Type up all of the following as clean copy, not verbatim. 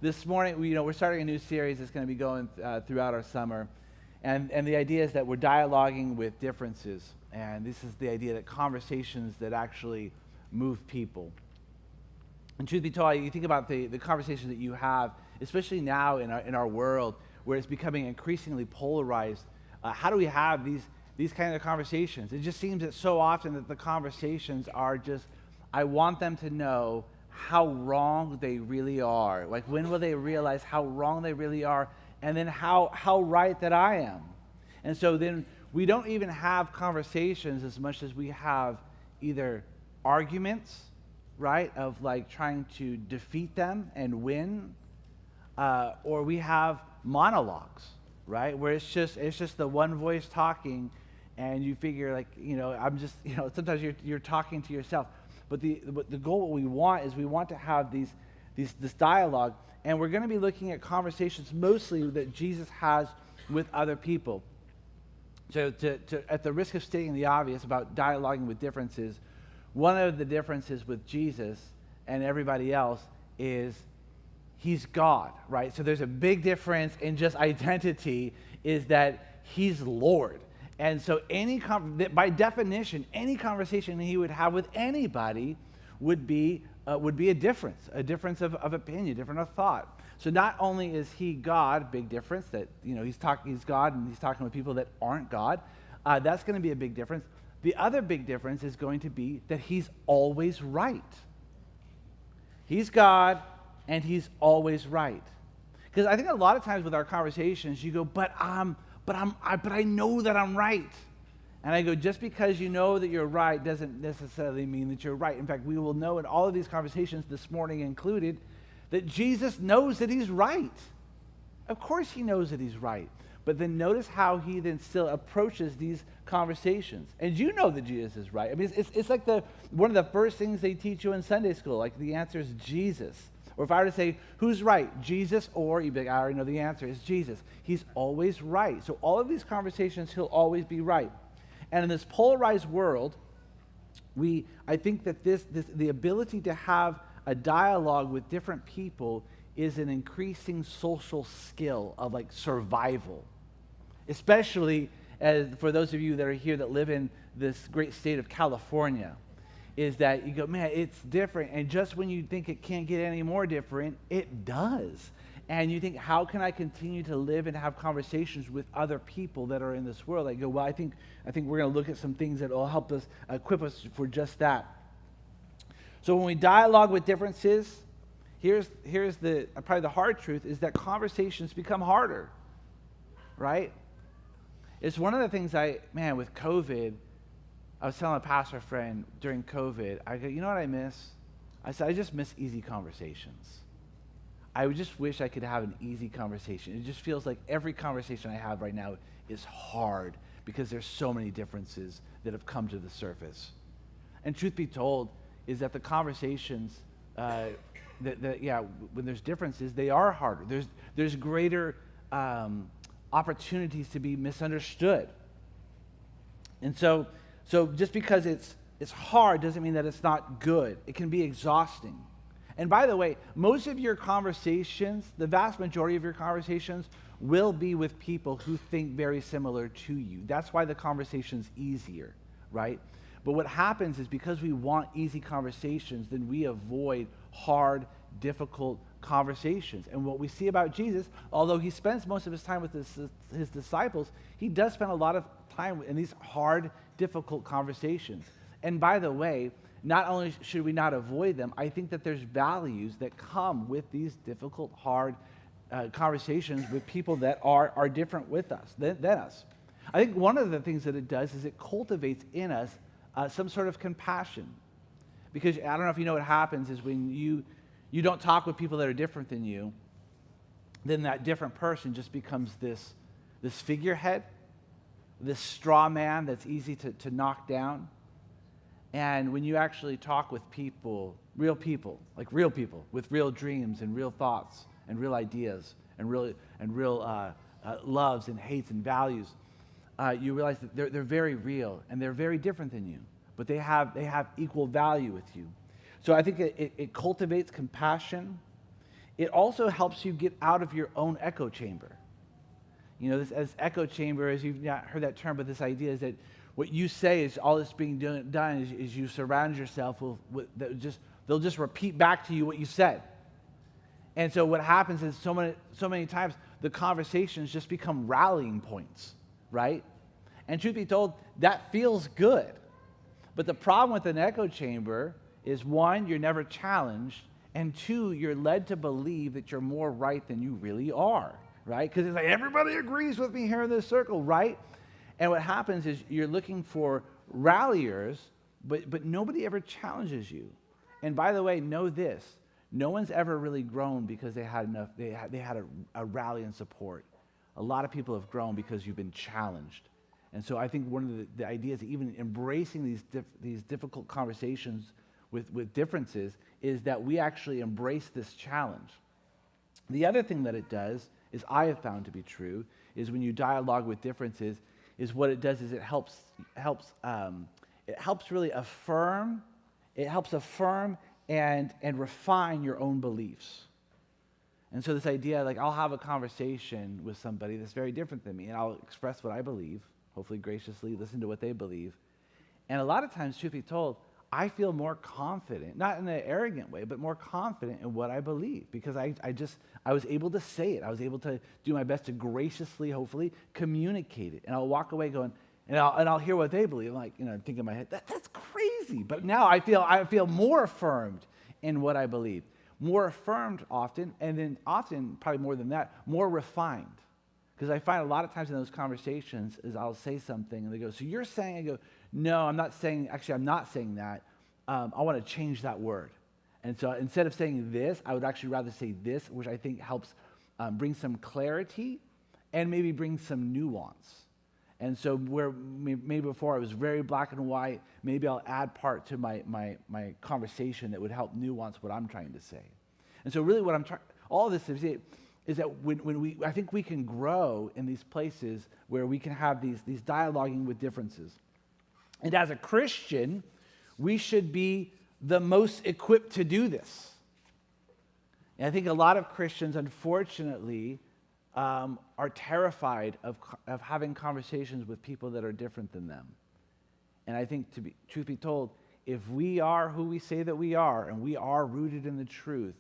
This morning, we're starting a new series that's going to be going throughout our summer, and the idea is that we're dialoguing with differences, and this is the idea that conversations that actually move people. And truth be told, you think about the conversations that you have, especially now in our world, where it's becoming increasingly polarized. How do we have these kind of conversations? It just seems that so often that the conversations are just, I want them to know how wrong they really are. Like, when will they realize how wrong they really are, and then how right that I am? And so then we don't even have conversations as much as we have either arguments, right, of like trying to defeat them and win, or we have monologues, right, where it's just the one voice talking, and you figure like, I'm just, sometimes you're talking to yourself. But the goal, what we want is we want to have this dialogue, and we're going to be looking at conversations mostly that Jesus has with other people. So at the risk of stating the obvious about dialoguing with differences, one of the differences with Jesus and everybody else is he's God, right? So there's a big difference in just identity, is that he's Lord. And so by definition, any conversation he would have with anybody would be a difference of opinion, different of thought. So not only is he God, big difference, that he's God and he's talking with people that aren't God. That's going to be a big difference. The other big difference is going to be that he's always right. He's God and he's always right. Because I think a lot of times with our conversations, you go, but I know that I'm right. And I go, just because you know that you're right doesn't necessarily mean that you're right. In fact, we will know in all of these conversations this morning included that Jesus knows that he's right. Of course he knows that he's right. But then notice how he then still approaches these conversations. And you know that Jesus is right. I mean, it's like one of the first things they teach you in Sunday school. Like, the answer is Jesus. Or if I were to say, who's right, Jesus, or you'd be like, I already know the answer, is Jesus. He's always right. So all of these conversations, he'll always be right. And in this polarized world, I think that the ability to have a dialogue with different people is an increasing social skill of like survival. Especially for those of you that are here that live in this great state of California. Is that you go, man, it's different. And just when you think it can't get any more different, it does. And you think, how can I continue to live and have conversations with other people that are in this world? I go, well, I think we're going to look at some things that will help us, equip us for just that. So when we dialogue with differences, here's probably the hard truth, is that conversations become harder, right? It's one of the things with COVID, I was telling a pastor friend during COVID, I go, you know what I miss? I said, I just miss easy conversations. I would just wish I could have an easy conversation. It just feels like every conversation I have right now is hard because there's so many differences that have come to the surface. And truth be told, is that the conversations, when there's differences, they are harder. There's greater opportunities to be misunderstood. And so just because it's hard doesn't mean that it's not good. It can be exhausting. And by the way, most of your conversations, the vast majority of your conversations, will be with people who think very similar to you. That's why the conversation's easier, right? But what happens is because we want easy conversations, then we avoid hard, difficult conversations. And what we see about Jesus, although he spends most of his time with his disciples, he does spend a lot of time in these hard, difficult conversations. And by the way, not only should we not avoid them, I think that there's values that come with these difficult, hard conversations with people that are different with us than us. I think one of the things that it does is it cultivates in us some sort of compassion. Because I don't know if you know what happens is when you don't talk with people that are different than you, then that different person just becomes this figurehead, this straw man that's easy to knock down. And when you actually talk with people with real dreams and real thoughts and real ideas and real loves and hates and values, you realize that they're very real and they're very different than you, but they have equal value with you. So I think it cultivates compassion. it also helps you get out of your own echo chamber. You know, this as echo chamber, as you've not heard that term, but this idea is that what you say is all that's being done is you surround yourself with they'll just repeat back to you what you said. And so what happens is so many times the conversations just become rallying points, right? And truth be told, that feels good. But the problem with an echo chamber is, one, you're never challenged, and two, you're led to believe that you're more right than you really are, right? Because it's like, everybody agrees with me here in this circle, right? And what happens is you're looking for ralliers, but nobody ever challenges you. And by the way, know this, no one's ever really grown because they had a rally and support. A lot of people have grown because you've been challenged. And so I think one of the ideas, even embracing these difficult conversations with differences, is that we actually embrace this challenge. The other thing that it does, is I have found to be true, is when you dialogue with differences, is what it does is it helps really affirm, and refine your own beliefs. And so this idea, like, I'll have a conversation with somebody that's very different than me, and I'll express what I believe, hopefully graciously listen to what they believe. And a lot of times, truth be told, I feel more confident, not in an arrogant way, but more confident in what I believe, because I was able to say it. I was able to do my best to graciously, hopefully, communicate it. And I'll walk away going, and I'll hear what they believe. I'm like, thinking in my head, that's crazy. But now I feel more affirmed in what I believe. More affirmed often, and then often, probably more than that, more refined. Because I find a lot of times in those conversations is I'll say something, and they go, so you're saying, I go, no, I'm not saying that. I want to change that word. And so instead of saying this, I would actually rather say this, which I think helps bring some clarity and maybe bring some nuance. And so where maybe before I was very black and white, maybe I'll add part to my conversation that would help nuance what I'm trying to say. And so really what I'm trying, all of this is that I think we can grow in these places where we can have these dialoguing with differences. And as a Christian, we should be the most equipped to do this. And I think a lot of Christians, unfortunately, are terrified of having conversations with people that are different than them. And I think, truth be told, if we are who we say that we are, and we are rooted in the truth,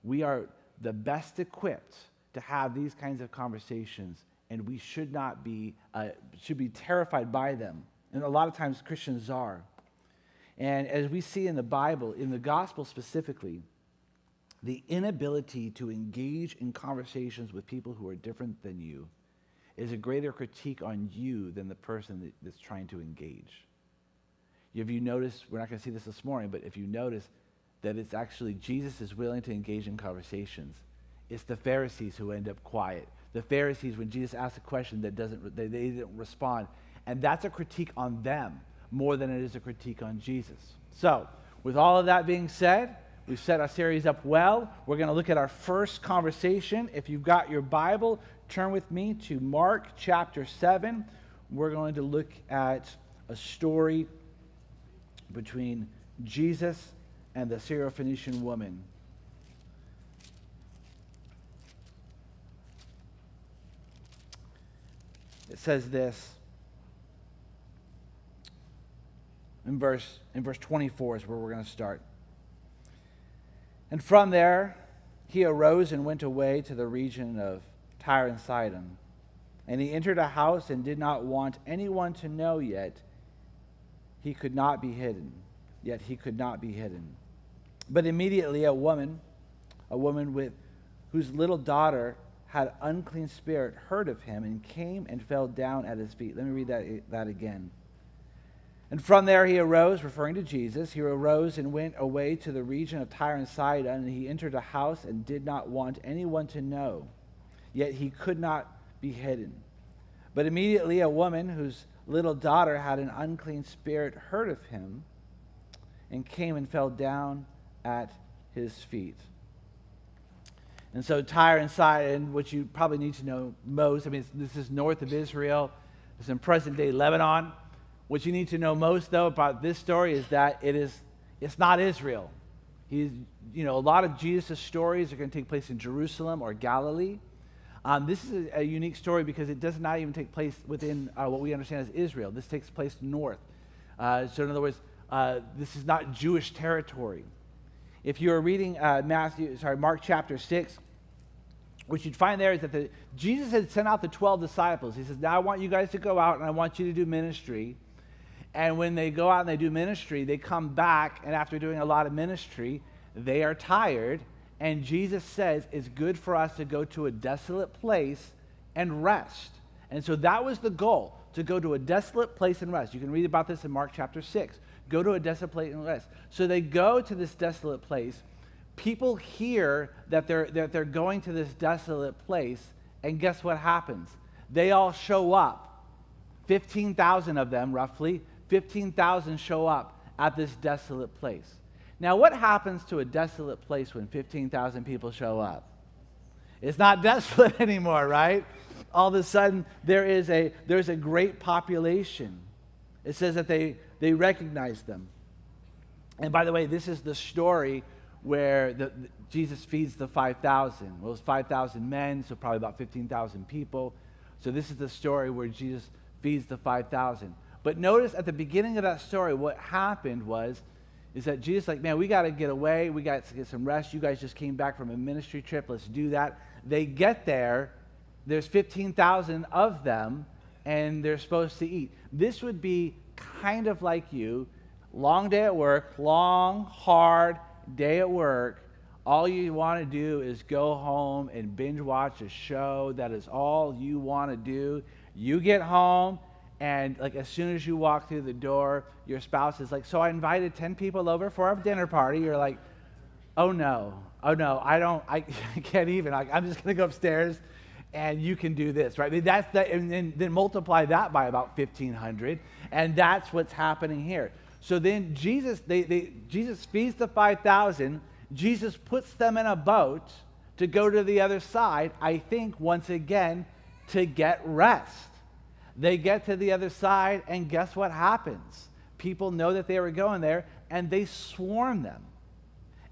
we are the best equipped to have these kinds of conversations, and we should be terrified by them. And a lot of times Christians are. And as we see in the Bible, in the gospel specifically, the inability to engage in conversations with people who are different than you is a greater critique on you than the person that's trying to engage. If you notice, we're not going to see this morning, but if you notice that it's actually Jesus is willing to engage in conversations, it's the Pharisees who end up quiet. The Pharisees, when Jesus asks a question they didn't respond. And that's a critique on them more than it is a critique on Jesus. So, with all of that being said, we've set our series up well. We're going to look at our first conversation. If you've got your Bible, turn with me to Mark chapter 7. We're going to look at a story between Jesus and the Syrophoenician woman. It says this. In verse 24 is where we're going to start. And from there, he arose and went away to the region of Tyre and Sidon. And he entered a house and did not want anyone to know yet he could not be hidden. But immediately a woman whose little daughter had unclean spirit heard of him and came and fell down at his feet. Let me read that again. And from there he arose, referring to Jesus, he arose and went away to the region of Tyre and Sidon, and he entered a house and did not want anyone to know, yet he could not be hidden. But immediately a woman whose little daughter had an unclean spirit heard of him and came and fell down at his feet. And so Tyre and Sidon, which you probably need to know most, this is north of Israel, it's in present-day Lebanon. What you need to know most, though, about this story is that it's not Israel. He's, a lot of Jesus' stories are going to take place in Jerusalem or Galilee. This is a unique story because it does not even take place within what we understand as Israel. This takes place north. So in other words, this is not Jewish territory. If you are reading Mark chapter 6, what you'd find there is that Jesus had sent out the 12 disciples. He says, now I want you guys to go out and I want you to do ministry. And when they go out and they do ministry, they come back, and after doing a lot of ministry, they are tired. And Jesus says it's good for us to go to a desolate place and rest. And so that was the goal, to go to a desolate place and rest. You can read about this in Mark chapter 6. Go to a desolate place and rest. So they go to this desolate place. People hear that they're going to this desolate place, and guess what happens? They all show up. 15,000 of them, roughly. 15,000 show up at this desolate place. Now, what happens to a desolate place when 15,000 people show up? It's not desolate anymore, right? All of a sudden, there's a great population. It says that they recognize them. And by the way, this is the story where Jesus feeds the 5,000. Well, it was 5,000 men, so probably about 15,000 people. So this is the story where Jesus feeds the 5,000. But notice at the beginning of that story, what happened is that Jesus like, man, we got to get away. We got to get some rest. You guys just came back from a ministry trip. Let's do that. They get there. There's 15,000 of them, and they're supposed to eat. This would be kind of like you, long day at work, long, hard day at work. All you want to do is go home and binge watch a show. That is all you want to do. You get home, and like as soon as you walk through the door, your spouse is like, so I invited 10 people over for our dinner party. You're like, oh no, I can't even. I'm just going to go upstairs and you can do this, right? I mean, and then multiply that by about 1,500, and that's what's happening here. So then Jesus feeds the 5,000. Jesus puts them in a boat to go to the other side, I think, once again, to get rest. They get to the other side, and guess what happens? People know that they were going there, and they swarm them.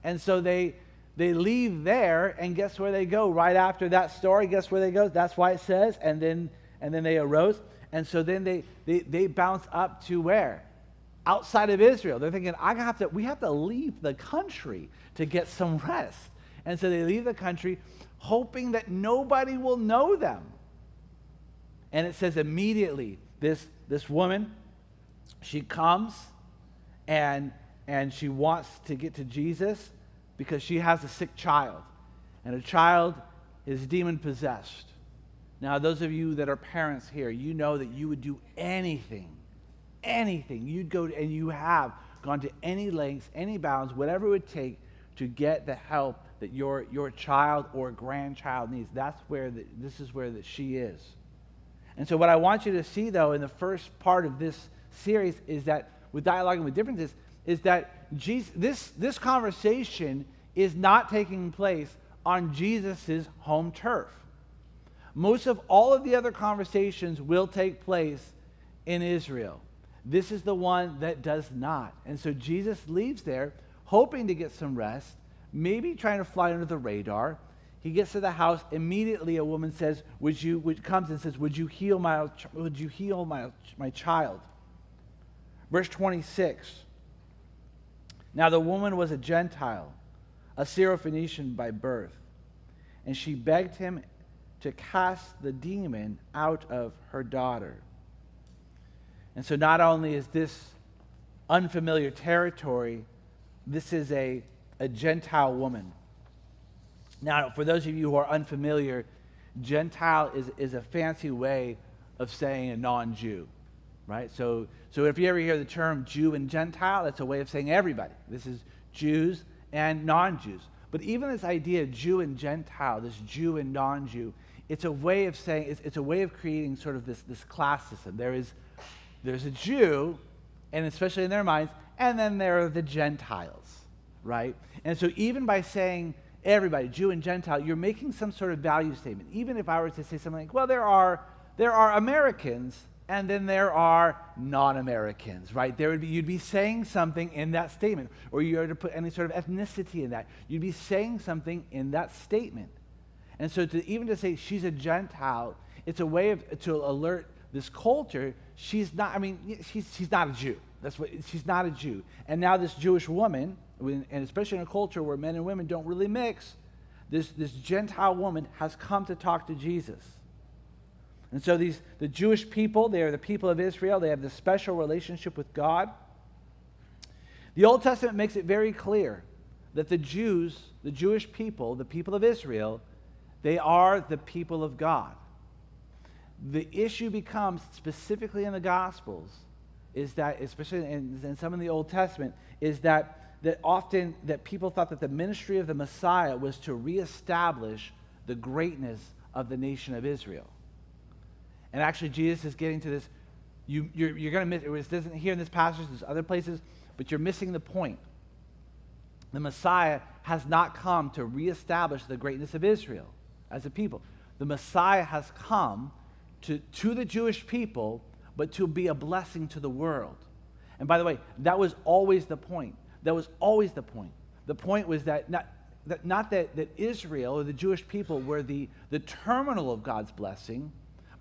And so they leave there, and guess where they go? Right after that story, guess where they go? That's why it says, and then they arose. And so then they bounce up to where? Outside of Israel. They're thinking, we have to leave the country to get some rest. And so they leave the country, hoping that nobody will know them. And it says immediately, this woman, she comes and she wants to get to Jesus because she has a sick child. And a child is demon-possessed. Now, those of you that are parents here, you know that you would do anything. You'd go and you have gone to any lengths, any bounds, whatever it would take to get the help that your child or grandchild needs. This is where she is. And so what I want you to see, though, in the first part of this series is that, with Dialoguing with Differences, is that this conversation is not taking place on Jesus' home turf. Most of all of the other conversations will take place in Israel. This is the one that does not. And so Jesus leaves there, hoping to get some rest, maybe trying to fly under the radar. He gets to the house. Immediately, a woman says, comes and says, would you heal my child? Verse 26. Now the woman was a Gentile, a Syrophoenician by birth, and she begged him to cast the demon out of her daughter. And so not only is this unfamiliar territory, this is a Gentile woman. Now, for those of you who are unfamiliar, Gentile is a fancy way of saying a non-Jew, right? So if you ever hear the term Jew and Gentile, that's a way of saying everybody. This is Jews and non-Jews. But even this idea of Jew and Gentile, this Jew and non-Jew, it's a way of saying, it's a way of creating sort of this class system. There's a Jew, and especially in their minds, and then there are the Gentiles, right? And so even by saying everybody, Jew and Gentile, you're making some sort of value statement. Even if I were to say something like, well, there are Americans and then there are non-Americans, right? You'd be saying something in that statement, or you were to put any sort of ethnicity in that. You'd be saying something in that statement. And so even to say she's a Gentile, it's a way to alert this culture she's not a Jew. She's not a Jew. And now this Jewish woman, and especially in a culture where men and women don't really mix, this Gentile woman has come to talk to Jesus. And so the Jewish people, they are the people of Israel. They have this special relationship with God. The Old Testament makes it very clear that the Jews, the Jewish people, the people of Israel, they are the people of God. The issue becomes, specifically in the Gospels, is that, especially in some of the Old Testament, is that often that people thought that the ministry of the Messiah was to reestablish the greatness of the nation of Israel. And actually, Jesus is getting to this. You're going to miss it. It doesn't here in this passage. There's other places, but you're missing the point. The Messiah has not come to reestablish the greatness of Israel as a people. The Messiah has come to the Jewish people, but to be a blessing to the world. And by the way, that was always the point. That was always the point. The point was that not that Israel or the Jewish people were the terminal of God's blessing,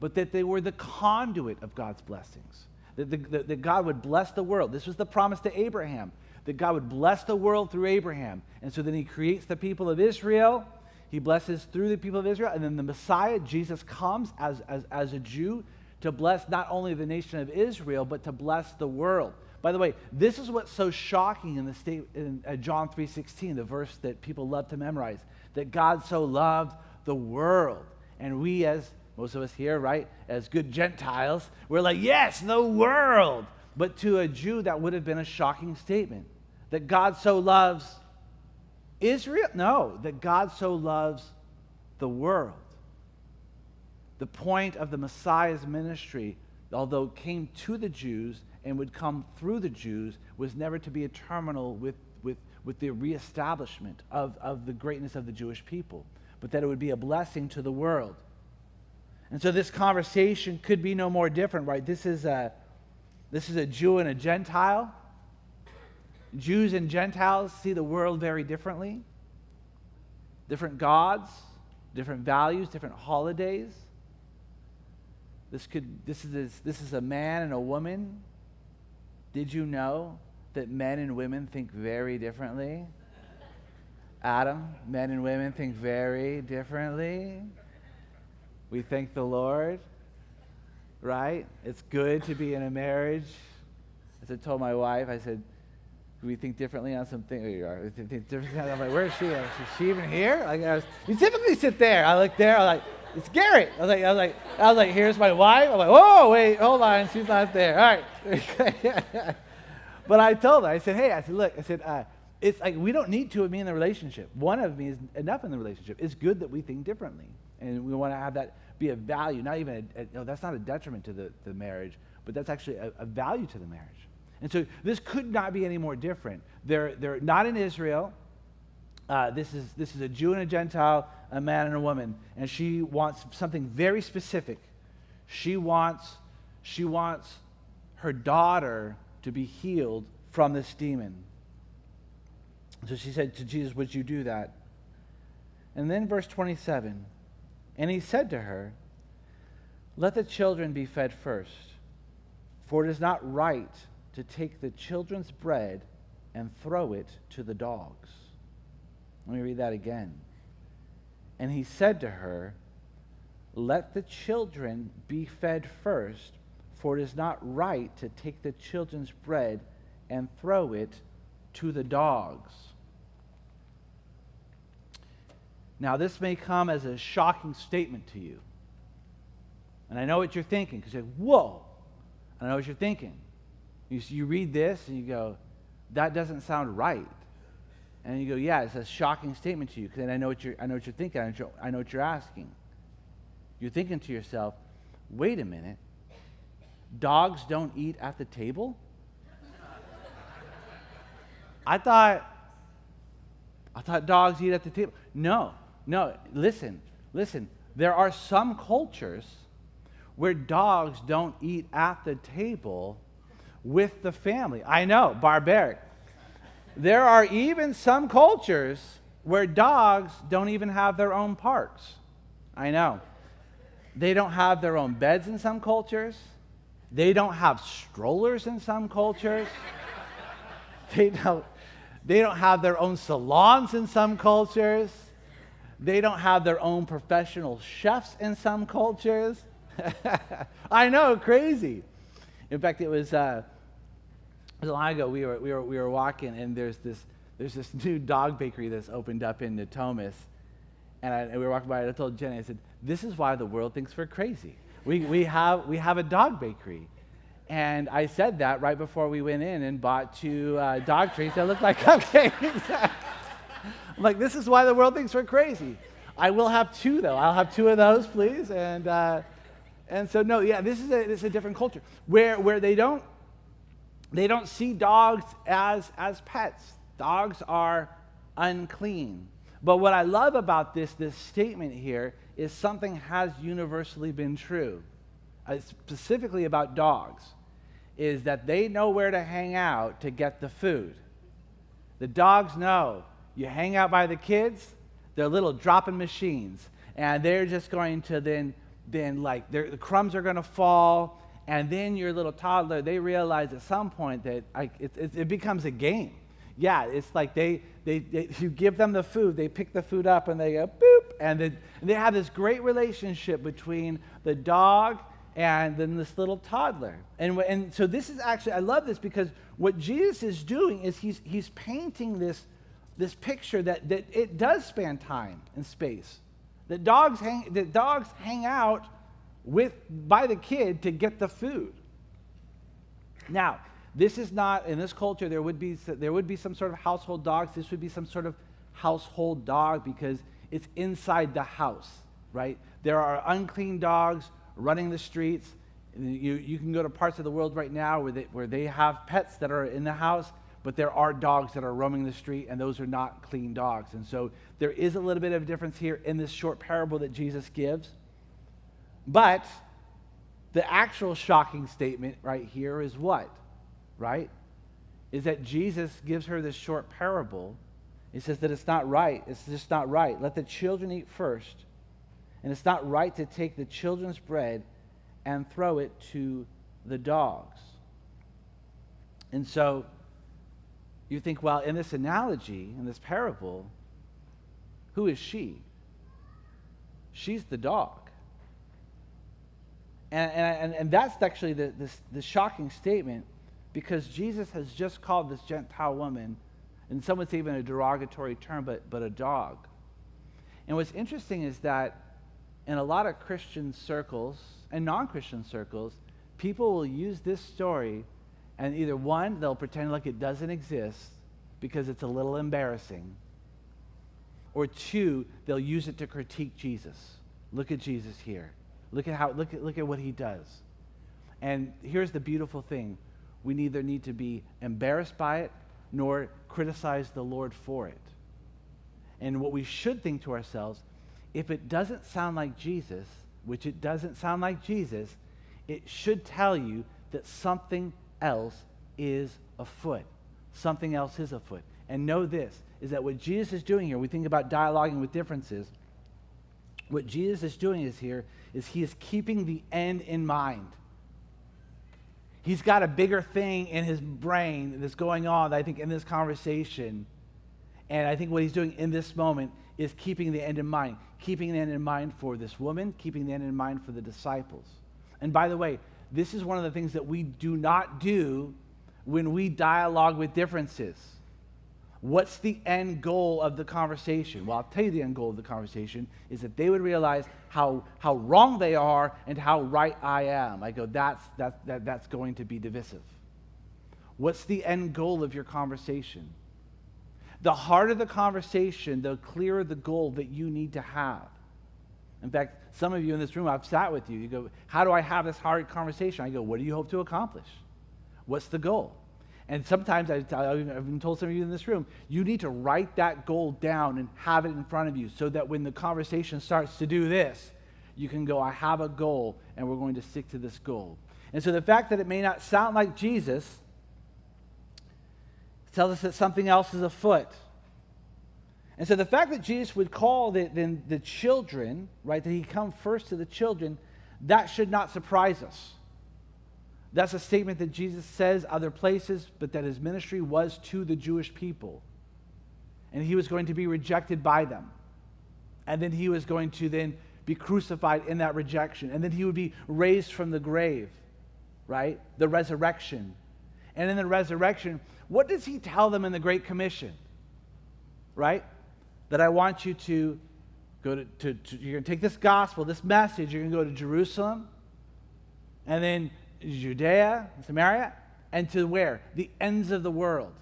but that they were the conduit of God's blessings. That God would bless the world. This was the promise to Abraham, that God would bless the world through Abraham. And so then he creates the people of Israel. He blesses through the people of Israel. And then the Messiah, Jesus, comes as a Jew to bless not only the nation of Israel, but to bless the world. By the way, this is what's so shocking in John 3:16, the verse that people love to memorize, that God so loved the world. And we, as most of us here, right, as good Gentiles, we're like, yes, the world. But to a Jew, that would have been a shocking statement. That God so loves Israel? No, that God so loves the world. The point of the Messiah's ministry, although it came to the Jews and would come through the Jews, was never to be a terminal with the reestablishment of the greatness of the Jewish people, but that it would be a blessing to the world. And so this conversation could be no more different, right? This is a Jew and a Gentile. Jews and Gentiles see the world very differently. Different gods, different values, different holidays. This is a man and a woman. Did you know that men and women think very differently? Adam, men and women think very differently. We thank the Lord, right? It's good to be in a marriage. As I told my wife, I said, do we think differently on something? There you are. We think differently. I'm like, where is she? Is she even here? You typically sit there. I look there. I'm like, it's Garrett. I was like, here's my wife. I'm like, whoa, wait, hold on. She's not there. All right. But I told her, I said, hey, look, it's like we don't need two of me in the relationship. One of me is enough in the relationship. It's good that we think differently. And we want to have that be a value, not even, that's not a detriment to the marriage, but that's actually a value to the marriage. And so this could not be any more different. They're not in Israel. This is a Jew and a Gentile, a man and a woman, and she wants something very specific. She wants her daughter to be healed from this demon. So she said to Jesus, would you do that? And then verse 27, and he said to her, let the children be fed first, for it is not right to take the children's bread and throw it to the dogs. Let me read that again. And he said to her, let the children be fed first, for it is not right to take the children's bread and throw it to the dogs. Now, this may come as a shocking statement to you. And I know what you're thinking, because you're like, whoa. I know what you're thinking. You read this and you go, that doesn't sound right. And you go, yeah, it's a shocking statement to you, because I know what you're thinking. I know what you're asking. You're thinking to yourself, wait a minute, dogs don't eat at the table? I thought dogs eat at the table. No, listen. There are some cultures where dogs don't eat at the table with the family. I know, barbaric. There are even some cultures where dogs don't even have their own parks. I know. They don't have their own beds in some cultures. They don't have strollers in some cultures. They don't have their own salons in some cultures. They don't have their own professional chefs in some cultures. I know, crazy. In fact, it was a while ago. We were walking, and there's this new dog bakery that's opened up in Natomas, and we were walking by, and I told Jenny, I said, "This is why the world thinks we're crazy. We have a dog bakery." And I said that right before we went in and bought 2 dog treats that looked like cupcakes. I'm like, this is why the world thinks we're crazy. I will have 2, though. I'll have 2 of those, please. And so, no, yeah, this is a different culture where they don't see dogs as pets. Dogs are unclean. But what I love about this statement here is something has universally been true, specifically about dogs, is that they know where to hang out to get the food. The dogs know. You hang out by the kids, they're little dropping machines, and they're just going to then like the crumbs are going to fall, and then your little toddler, they realize at some point that it becomes a game. Yeah, it's like you give them the food, they pick the food up, and they go boop, and they have this great relationship between the dog and then this little toddler. And so this is actually, I love this, because what Jesus is doing is he's painting this picture that it does span time and space. That dogs hang out by the kid to get the food. Now, this is not, in this culture, there would be some sort of household dogs. This would be some sort of household dog because it's inside the house, right? There are unclean dogs running the streets. You can go to parts of the world right now where they have pets that are in the house, but there are dogs that are roaming the street, and those are not clean dogs. And so there is a little bit of a difference here in this short parable that Jesus gives. But the actual shocking statement right here is what? Right? Is that Jesus gives her this short parable. He says that it's not right. It's just not right. Let the children eat first. And it's not right to take the children's bread and throw it to the dogs. And so you think, well, in this analogy, in this parable, who is she? She's the dog. And that's actually the shocking statement, because Jesus has just called this Gentile woman, and some would say even a derogatory term, but a dog. And what's interesting is that in a lot of Christian circles and non-Christian circles, people will use this story, and either one, they'll pretend like it doesn't exist because it's a little embarrassing, or 2, they'll use it to critique Jesus. Look at Jesus here. Look at what he does. And here's the beautiful thing. We neither need to be embarrassed by it nor criticize the Lord for it. And what we should think to ourselves, if it doesn't sound like Jesus, which it doesn't sound like Jesus, it should tell you that something else is afoot. Something else is afoot. And know this, is that what Jesus is doing here, we think about dialoguing with differences, what Jesus is doing is he is keeping the end in mind. He's got a bigger thing in his brain that's going on, I think, in this conversation. And I think what he's doing in this moment is keeping the end in mind. Keeping the end in mind for this woman, keeping the end in mind for the disciples. And by the way, this is one of the things that we do not do when we dialogue with differences. What's the end goal of the conversation? Well, I'll tell you the end goal of the conversation is that they would realize how wrong they are and how right I am. I go, that's going to be divisive. What's the end goal of your conversation? The harder the conversation, the clearer the goal that you need to have. In fact, some of you in this room, I've sat with you. You go, how do I have this hard conversation? I go, what do you hope to accomplish? What's the goal? And sometimes I've even told some of you in this room, you need to write that goal down and have it in front of you so that when the conversation starts to do this, You can go, I have a goal, and we're going to stick to this goal. And so the fact that it may not sound like Jesus tells us that something else is afoot. And so the fact that Jesus would call the children, right, that he come first to the children, that should not surprise us. That's a statement that Jesus says other places, but that his ministry was to the Jewish people. And he was going to be rejected by them. And then he was going to then be crucified in that rejection. And then he would be raised from the grave, right? The resurrection. And in the resurrection, what does he tell them in the Great Commission? Right? That I want you to go to you're going to take this gospel, this message, you're going to go to Jerusalem, and then Judea, Samaria, and to where? The ends of the world.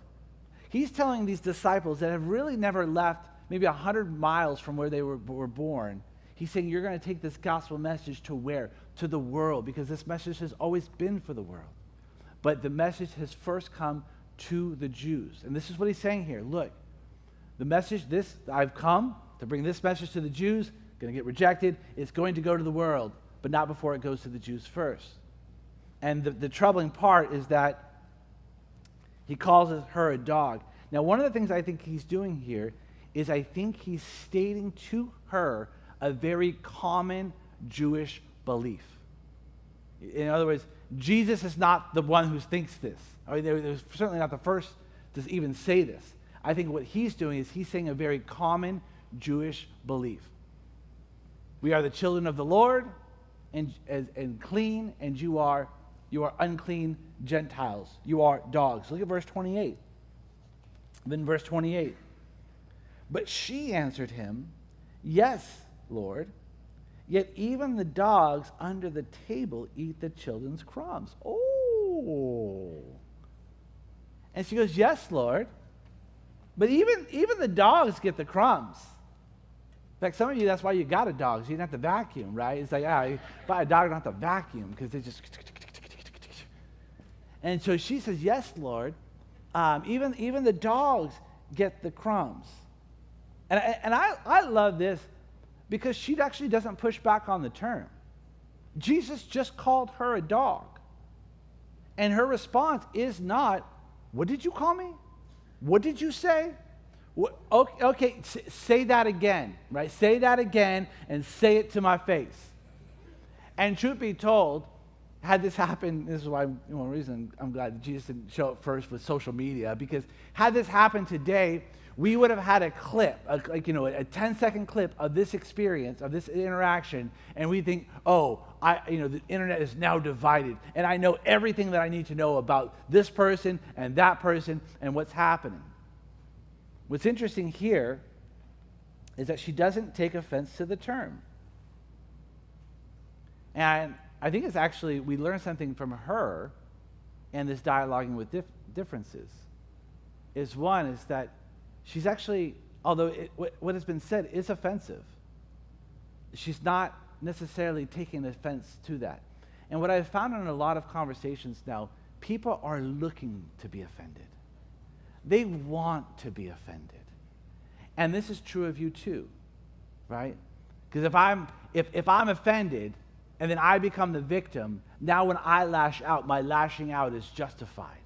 He's telling these disciples that have really never left maybe 100 miles from where they were born. He's saying you're going to take this gospel message to where? To the world, because this message has always been for the world. But the message has first come to the Jews. And this is what he's saying here. Look, the message, I've come to bring this message to the Jews, going to get rejected. It's going to go to the world, but not before it goes to the Jews first. And the troubling part is that he calls her a dog. Now, one of the things I think he's doing here is I think he's stating to her a very common Jewish belief. In other words, Jesus is not the one who thinks this. I mean, they're certainly not the first to even say this. I think what he's doing is he's saying a very common Jewish belief. We are the children of the Lord, and clean, and you are unclean Gentiles. You are dogs. Look at verse 28. Then verse 28. But she answered him, yes, Lord, yet even the dogs under the table eat the children's crumbs. Oh. And she goes, yes, Lord, but even the dogs get the crumbs. In fact, some of you, that's why you got a dog, so you don't have to vacuum, right? It's like, you buy a dog, you don't have to vacuum, because they just... And so she says, yes, Lord, even the dogs get the crumbs. And I love this, because she actually doesn't push back on the term. Jesus just called her a dog. And her response is not, what did you call me? What did you say? Okay, say that again, right? Say that again and say it to my face. And truth be told, had this happened, this is why one reason I'm glad that Jesus didn't show up first with social media, because had this happened today, we would have had a clip, a 10-second clip of this experience, of this interaction, and we think, the internet is now divided, and I know everything that I need to know about this person and that person and what's happening. What's interesting here is that she doesn't take offense to the term. And I think it's actually, we learn something from her and this dialoguing with differences. Is that she's actually, although what has been said is offensive, she's not necessarily taking offense to that. And what I've found in a lot of conversations now, people are looking to be offended. They want to be offended. And this is true of you too, right? Because if I'm offended and then I become the victim, now when I lash out, my lashing out is justified.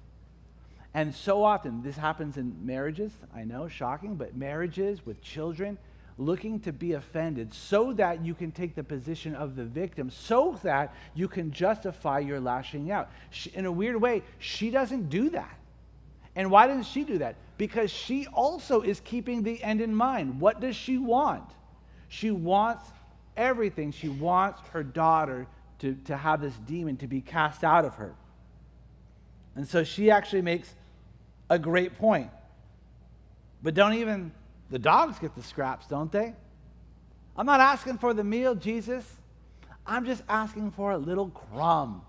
And so often, this happens in marriages, I know, shocking, but marriages with children, looking to be offended so that you can take the position of the victim, so that you can justify your lashing out. In a weird way, she doesn't do that. And why doesn't she do that? Because she also is keeping the end in mind. What does she want? She wants everything. She wants her daughter to have this demon to be cast out of her. And so she actually makes a great point. But the dogs get the scraps, don't they? I'm not asking for the meal, Jesus. I'm just asking for a little crumb.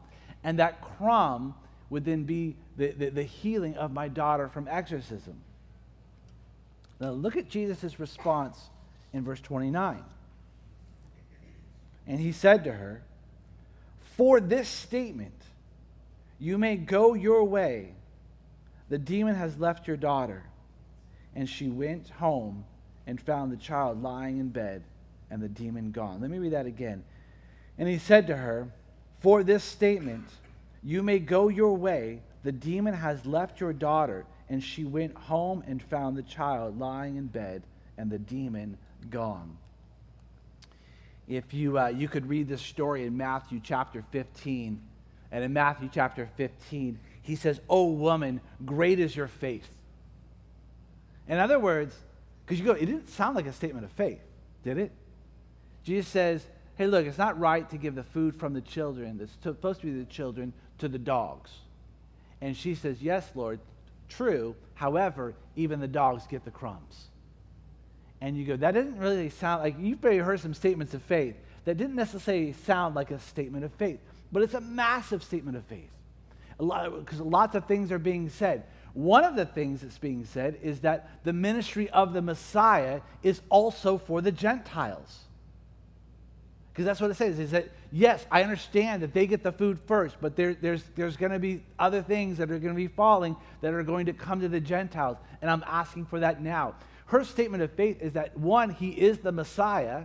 And that crumb would then be the healing of my daughter from exorcism. Now look at Jesus' response in verse 29. And he said to her, for this statement, you may go your way. The demon has left your daughter. And she went home and found the child lying in bed and the demon gone. Let me read that again. And he said to her, "For this statement, you may go your way. The demon has left your daughter." And she went home and found the child lying in bed and the demon gone. If you could read this story in Matthew chapter 15. And in Matthew chapter 15, he says, "O woman, great is your faith." In other words, because it didn't sound like a statement of faith, did it? Jesus says, hey, look, it's not right to give the food from the children, that's supposed to be the children, to the dogs. And she says, yes, Lord, true. However, even the dogs get the crumbs. And you go, that didn't really sound like, you've probably heard some statements of faith that didn't necessarily sound like a statement of faith, but it's a massive statement of faith. Because lots of things are being said. One of the things that's being said is that the ministry of the Messiah is also for the Gentiles. Because that's what it says, is that, yes, I understand that they get the food first, but there's going to be other things that are going to be falling that are going to come to the Gentiles, and I'm asking for that now. Her statement of faith is that, one, he is the Messiah.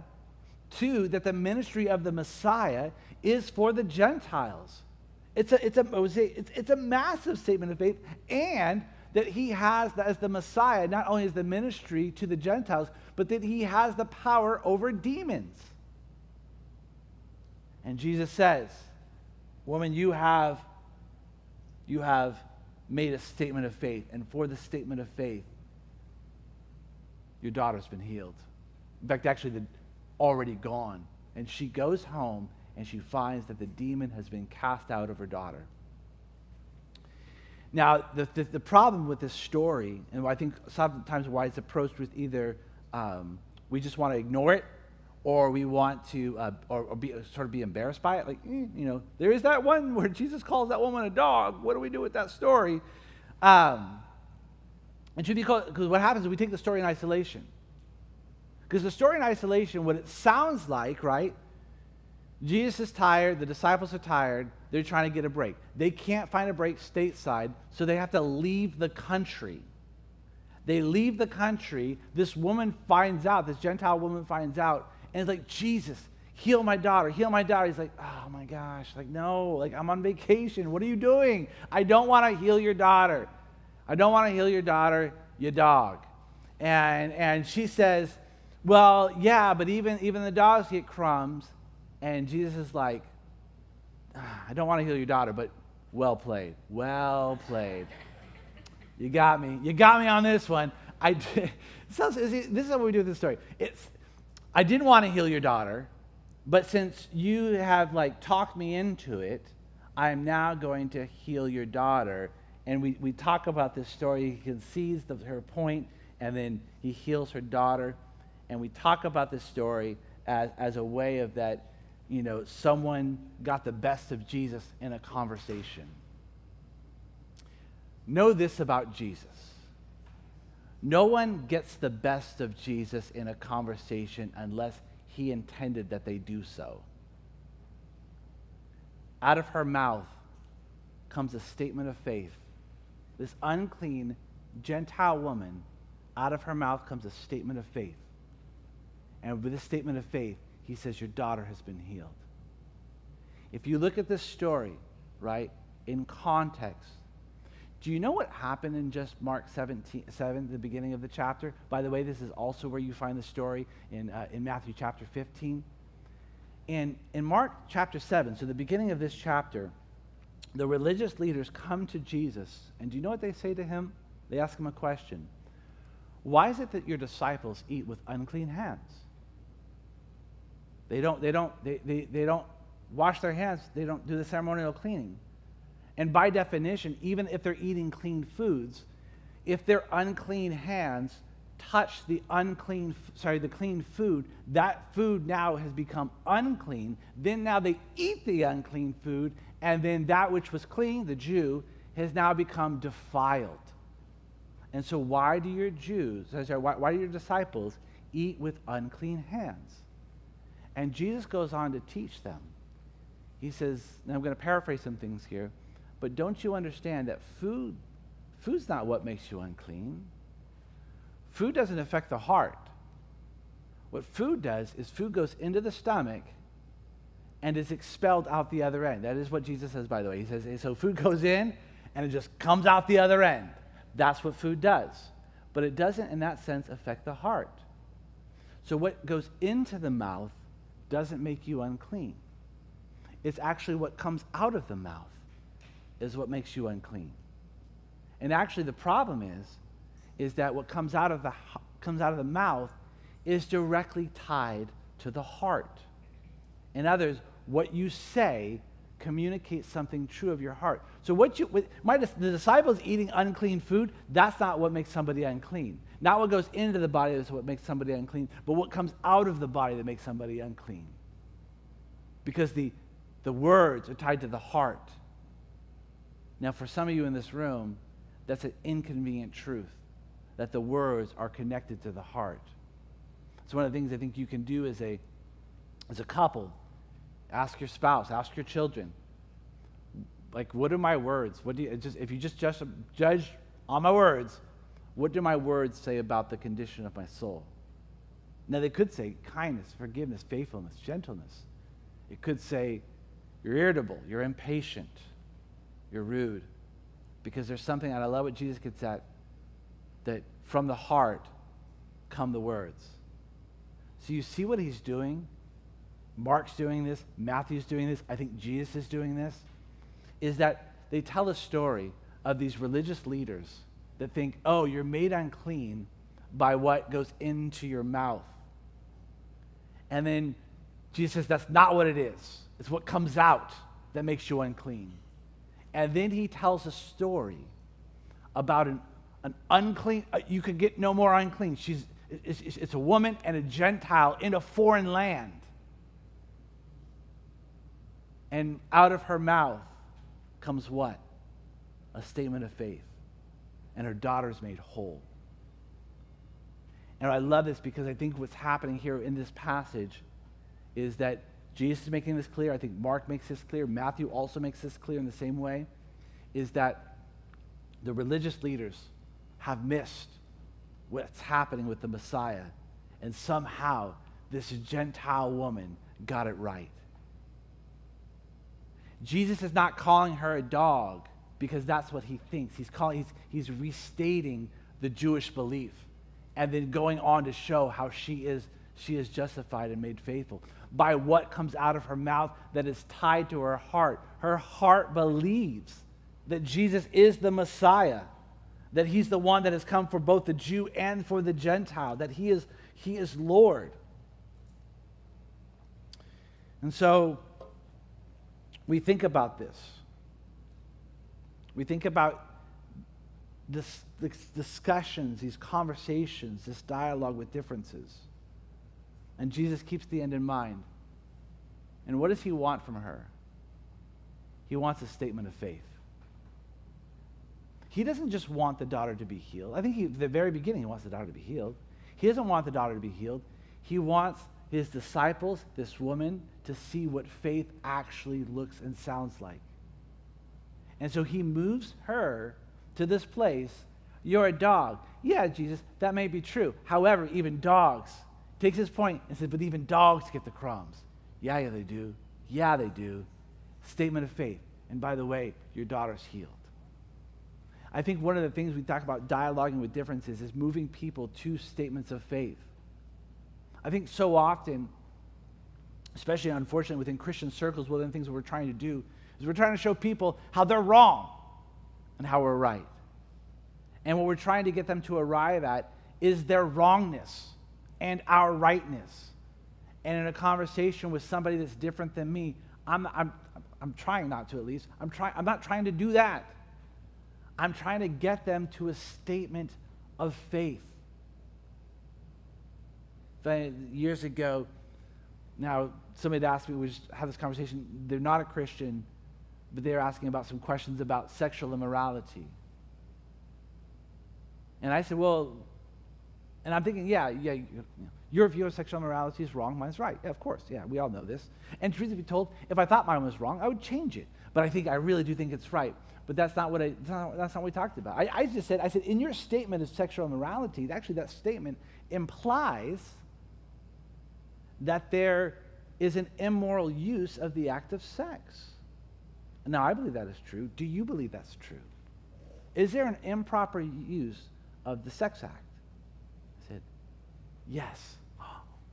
Two, that the ministry of the Messiah is for the Gentiles. It's a massive statement of faith, and that he has, as the Messiah, not only is the ministry to the Gentiles, but that he has the power over demons. And Jesus says, woman, you have made a statement of faith, and for the statement of faith, your daughter's been healed. In fact, actually, they're already gone. And she goes home, and she finds that the demon has been cast out of her daughter. Now, the problem with this story, and I think sometimes why it's approached with either we just want to ignore it, or we want to or be embarrassed by it. Like, there is that one where Jesus calls that woman a dog. What do we do with that story? And should be called, because what happens is we take the story in isolation. Because the story in isolation, what it sounds like, right? Jesus is tired, the disciples are tired, they're trying to get a break. They can't find a break stateside, so they have to leave the country. They leave the country, this woman finds out, this Gentile woman finds out, and it's like, Jesus, heal my daughter, heal my daughter. He's like, oh my gosh, like, no, like, I'm on vacation, what are you doing? I don't want to heal your daughter. I don't want to heal your daughter, you dog. And she says, well, yeah, but even the dogs get crumbs. And Jesus is like, I don't want to heal your daughter, but well played. Well played. You got me. You got me on this one. This is what we do with this story. I didn't want to heal your daughter, but since you have talked me into it, I am now going to heal your daughter. And we talk about this story. He concedes her point, and then he heals her daughter. And we talk about this story as a way of that, someone got the best of Jesus in a conversation. Know this about Jesus. No one gets the best of Jesus in a conversation unless he intended that they do so. Out of her mouth comes a statement of faith. This unclean Gentile woman, out of her mouth comes a statement of faith. And with this statement of faith, he says, your daughter has been healed. If you look at this story, right, in context, do you know what happened in just Mark 7, the beginning of the chapter? By the way, this is also where you find the story in Matthew chapter 15. And in Mark chapter 7, so the beginning of this chapter, the religious leaders come to Jesus, and do you know what they say to him? They ask him a question. Why is it that your disciples eat with unclean hands? They don't wash their hands. They don't do the ceremonial cleaning. And by definition, even if they're eating clean foods, if their unclean hands touch the clean food, that food now has become unclean. Then now they eat the unclean food, and then that which was clean, the Jew, has now become defiled. And so why do your disciples eat with unclean hands? And Jesus goes on to teach them. He says, and I'm going to paraphrase some things here, but don't you understand that food's not what makes you unclean? Food doesn't affect the heart. What food does is food goes into the stomach, and is expelled out the other end. That is what Jesus says, by the way. He says, so food goes in and it just comes out the other end. That's what food does. But it doesn't, in that sense, affect the heart. So what goes into the mouth doesn't make you unclean. It's actually what comes out of the mouth is what makes you unclean. And actually the problem is that what comes out of the mouth is directly tied to the heart. In others, what you say communicates something true of your heart. So the disciples eating unclean food, that's not what makes somebody unclean. Not what goes into the body is what makes somebody unclean, but what comes out of the body that makes somebody unclean. Because the words are tied to the heart. Now, for some of you in this room, that's an inconvenient truth, that the words are connected to the heart. It's one of the things I think you can do as a couple. Ask your spouse, ask your children, like, what are my words? If you just judge on my words, what do my words say about the condition of my soul? Now, they could say kindness, forgiveness, faithfulness, gentleness. It could say you're irritable, you're impatient, you're rude. Because there's something, and I love what Jesus gets at, that from the heart come the words. So you see what he's doing? Mark's doing this, Matthew's doing this, I think Jesus is doing this, is that they tell a story of these religious leaders that think, oh, you're made unclean by what goes into your mouth. And then Jesus says, that's not what it is. It's what comes out that makes you unclean. And then he tells a story about an unclean, you can get no more unclean. It's a woman and a Gentile in a foreign land. And out of her mouth comes what? A statement of faith. And her daughter's made whole. And I love this because I think what's happening here in this passage is that Jesus is making this clear. I think Mark makes this clear. Matthew also makes this clear in the same way, is that the religious leaders have missed what's happening with the Messiah. And somehow this Gentile woman got it right. Jesus is not calling her a dog because that's what he thinks. He's restating the Jewish belief and then going on to show how she is justified and made faithful by what comes out of her mouth that is tied to her heart. Her heart believes that Jesus is the Messiah, that he's the one that has come for both the Jew and for the Gentile, that he is Lord. And so we think about this. We think about this discussions, these conversations, this dialogue with differences. And Jesus keeps the end in mind. And what does he want from her? He wants a statement of faith. He doesn't just want the daughter to be healed. I think at the very beginning he wants the daughter to be healed. He doesn't want the daughter to be healed. He wants his disciples, this woman, to see what faith actually looks and sounds like. And so he moves her to this place. You're a dog. Yeah, Jesus, that may be true. However, even dogs, takes his point and says, but even dogs get the crumbs. Yeah, they do. Yeah, they do. Statement of faith. And by the way, your daughter's healed. I think one of the things we talk about dialoguing with differences is moving people to statements of faith. I think so often, especially unfortunately within Christian circles, one of the things we're trying to do is we're trying to show people how they're wrong and how we're right. And what we're trying to get them to arrive at is their wrongness and our rightness. And in a conversation with somebody that's different than me, I'm trying not to, at least. I'm not trying to do that. I'm trying to get them to a statement of faith. Years ago, now somebody had asked me, we just had this conversation, they're not a Christian, but they're asking about some questions about sexual immorality. And I said, well, and I'm thinking, yeah, your view of sexual immorality is wrong, mine's right. Yeah, of course, yeah, we all know this. And truth be told, if I thought mine was wrong, I would change it. But I really do think it's right. But that's not what we talked about. I said, in your statement of sexual immorality, actually that statement implies that there is an immoral use of the act of sex. Now, I believe that is true. Do you believe that's true? Is there an improper use of the sex act? I said, yes.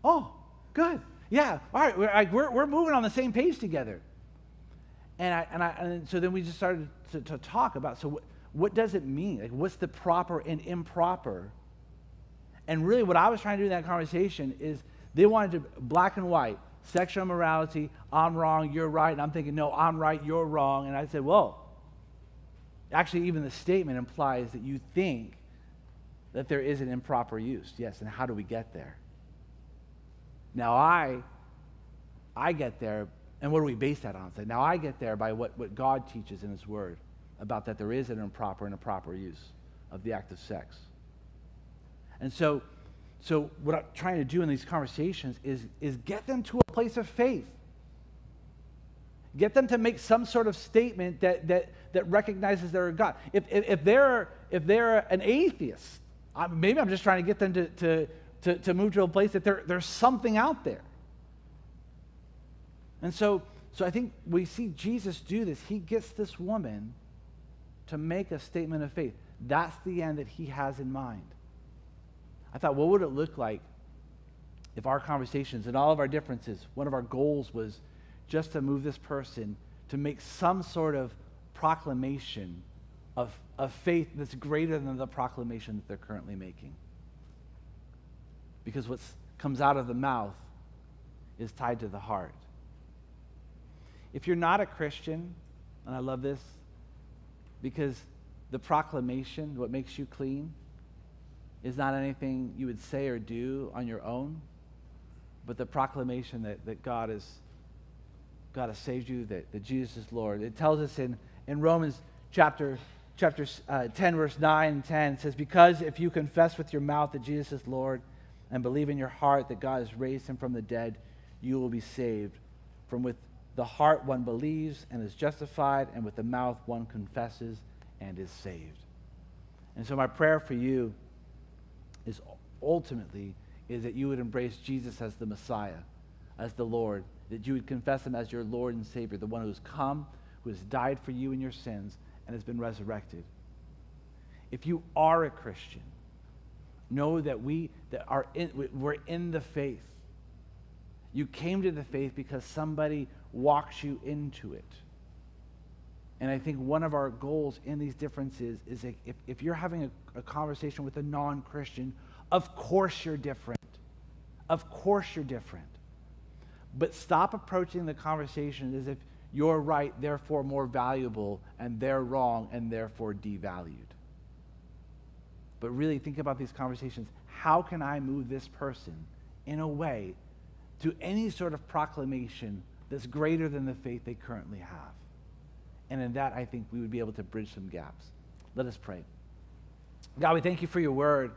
Oh, good. Yeah, all right, we're moving on the same page together. And so then we just started to talk about, so what does it mean? Like, what's the proper and improper? And really what I was trying to do in that conversation is they wanted to, black and white, sexual immorality, I'm wrong, you're right. And I'm thinking, no, I'm right, you're wrong. And I said, well, actually even the statement implies that you think that there is an improper use. Yes, and how do we get there? Now I get there, and what do we base that on? Now I get there by what God teaches in His Word about that there is an improper and a proper use of the act of sex. And so what I'm trying to do in these conversations is get them to a place of faith. Get them to make some sort of statement that recognizes they're a God. If they're an atheist, maybe I'm just trying to get them to move to a place that there's something out there. And so I think we see Jesus do this. He gets this woman to make a statement of faith. That's the end that He has in mind. I thought, what would it look like if our conversations and all of our differences, one of our goals was just to move this person to make some sort of proclamation of faith that's greater than the proclamation that they're currently making. Because what comes out of the mouth is tied to the heart. If you're not a Christian, and I love this, because the proclamation, what makes you clean, is not anything you would say or do on your own, but the proclamation that God has saved you, that Jesus is Lord. It tells us in Romans chapter 10, verse 9 and 10, it says, because if you confess with your mouth that Jesus is Lord and believe in your heart that God has raised Him from the dead, you will be saved. From with the heart one believes and is justified, and with the mouth one confesses and is saved. And so my prayer for you is ultimately that you would embrace Jesus as the Messiah, as the Lord, that you would confess Him as your Lord and Savior, the one who has come, who has died for you in your sins, and has been resurrected. If you are a Christian, know that we're in the faith. You came to the faith because somebody walks you into it. And I think one of our goals in these differences is that if you're having a conversation with a non-Christian, of course you're different. Of course you're different. But stop approaching the conversation as if you're right, therefore more valuable, and they're wrong, and therefore devalued. But really think about these conversations. How can I move this person in a way to any sort of proclamation that's greater than the faith they currently have? And in that, I think we would be able to bridge some gaps. Let us pray. God, we thank You for Your word.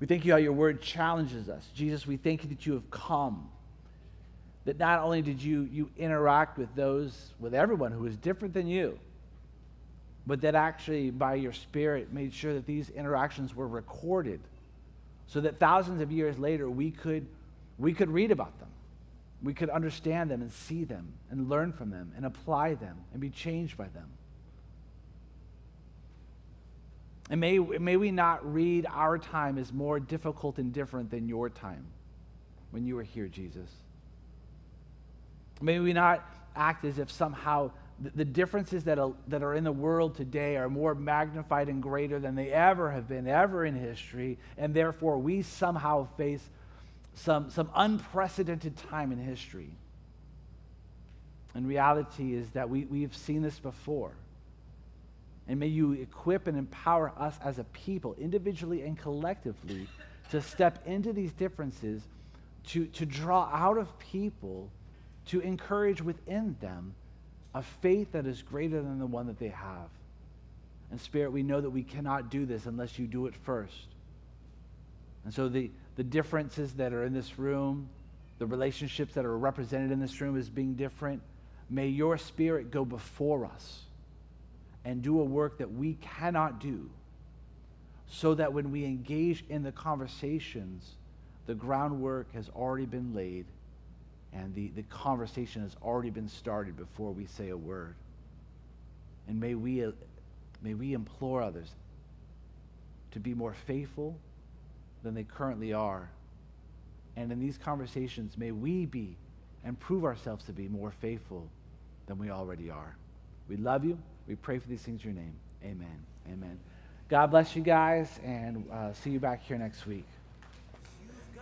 We thank You how Your word challenges us. Jesus, we thank You that You have come, that not only did you interact with everyone who was different than You, but that actually by Your Spirit made sure that these interactions were recorded so that thousands of years later we could read about them. We could understand them and see them and learn from them and apply them and be changed by them. And may we not read our time as more difficult and different than Your time when You were here, Jesus. May we not act as if somehow the differences that are in the world today are more magnified and greater than they ever have been, ever in history, and therefore we somehow face some unprecedented time in history. And reality is that we've seen this before. And may You equip and empower us as a people, individually and collectively, to step into these differences, to draw out of people, to encourage within them a faith that is greater than the one that they have. And Spirit, we know that we cannot do this unless You do it first. And so the differences that are in this room, the relationships that are represented in this room as being different, may Your Spirit go before us and do a work that we cannot do, so that when we engage in the conversations, the groundwork has already been laid And the conversation has already been started before we say a word. And may we implore others to be more faithful than they currently are. And in these conversations, may we be and prove ourselves to be more faithful than we already are. We love you. We pray for these things in your name. Amen. Amen. God bless you guys, and see you back here next week.